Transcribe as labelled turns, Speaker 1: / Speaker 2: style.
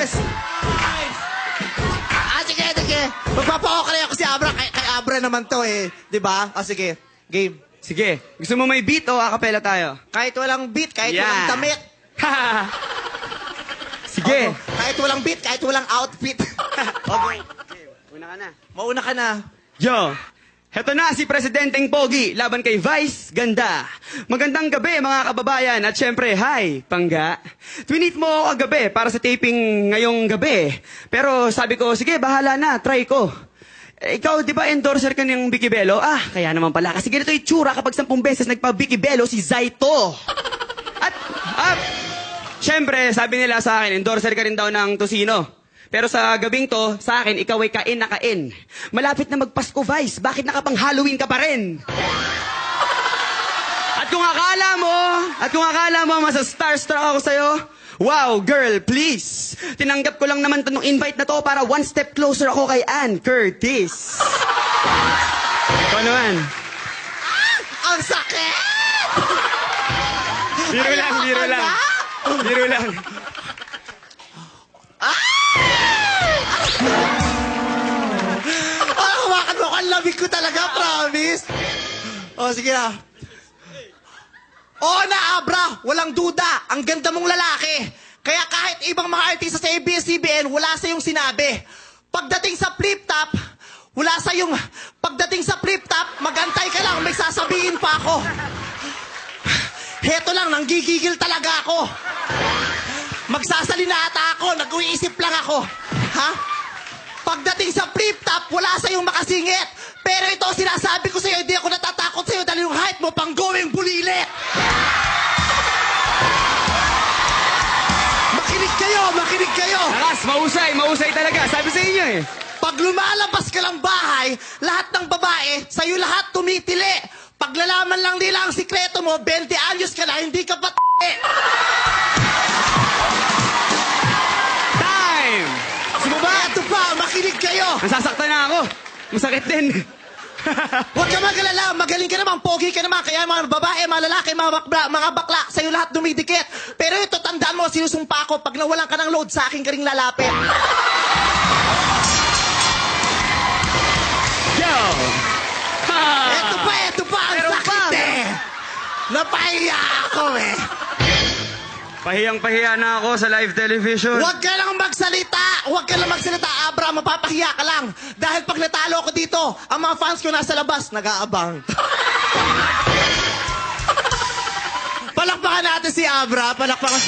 Speaker 1: Yes! Sige. Magpapa-okay ako si Abra. Kay Abra naman to eh. Diba? Sige. Game.
Speaker 2: Sige, gusto mo may beat o acapella tayo?
Speaker 1: Kahit walang beat, kahit
Speaker 2: Yeah.
Speaker 1: walang damit.
Speaker 2: Sige.
Speaker 1: Kahit walang beat, kahit walang outfit. Okay.
Speaker 2: Una ka na.
Speaker 1: Mauna ka na.
Speaker 2: Yo! Heto na si Presidenteng Pogi, laban kay Vice Ganda. Magandang gabi mga kababayan at syempre, hi, Pangga. Twinit mo ako kagabi para sa taping ngayong gabi. Pero sabi ko, sige, bahala na, try ko. Ikaw, di ba endorser ka ng Vicky Bello? Kaya naman pala. Kasi ganito itsura kapag 10 beses nagpa-Vicky Bello si Zaito. At, syempre, sabi nila sa akin, endorser ka rin daw ng Tosino. Pero sa gabing to, sa akin, ikaw ay kain na kain. Malapit na magpasko, Vice. Bakit nakapang Halloween ka pa rin? At kung akala mo, masa-starstruck ako sa'yo, wow, girl, please. Tinanggap ko lang naman itong invite na to para one step closer ako kay Ann Curtis. Ikaw naman.
Speaker 1: Ang sakit!
Speaker 2: Biro lang.
Speaker 1: Hawakan mo ko. Ang lamig ko talaga, promise. Sige na. Oo na, Abra. Walang duda. Ang ganda mong lalaki. Kaya kahit ibang mga artista sa ABS-CBN, wala sa yung sinabi. Pagdating sa flip-top, magantay ka lang. May sasabihin pa ako. Heto lang, nanggigigil talaga ako. Magsasalinata ako, nag-uiisip lang ako. Ha? Pagdating sa flip-top, wala sa'yong makasingit. Pero ito, sinasabi ko sa'yo, hindi ako natatakot sa'yo dahil yung height mo pang going bulilit. Makinig kayo.
Speaker 2: Lakas, mahusay talaga. Sabi sa inyo eh.
Speaker 1: Pag lumalabas ka ng bahay, lahat ng babae, sa'yo lahat tumitili. Paglalaman lang nila ang sikreto mo, 20 anyos ka na, hindi ka pa
Speaker 2: Time! Gusto ba?
Speaker 1: Eto pa, makinig kayo.
Speaker 2: Nasasaktan na ako. Masakit din.
Speaker 1: Huwag ka magalala, magaling ka naman, pogi ka naman, kaya mga babae, mga lalaki, mga bakla, sa'yo lahat dumidikit. Pero ito, tandaan mo, sinusumpa ako, pag nawalan ka ng load, sa akin ka ring lalapit.
Speaker 2: Yo!
Speaker 1: Eto pa, ang sakit eh. Napahiya ako eh.
Speaker 2: Pahiyang-pahiya na ako sa live television.
Speaker 1: Huwag ka lang magsalita, Abra, mapapahiya ka lang. Dahil pag natalo ako dito, ang mga fans ko nasa labas, nag-aabang. Palakpakan natin si Abra, palakpakan.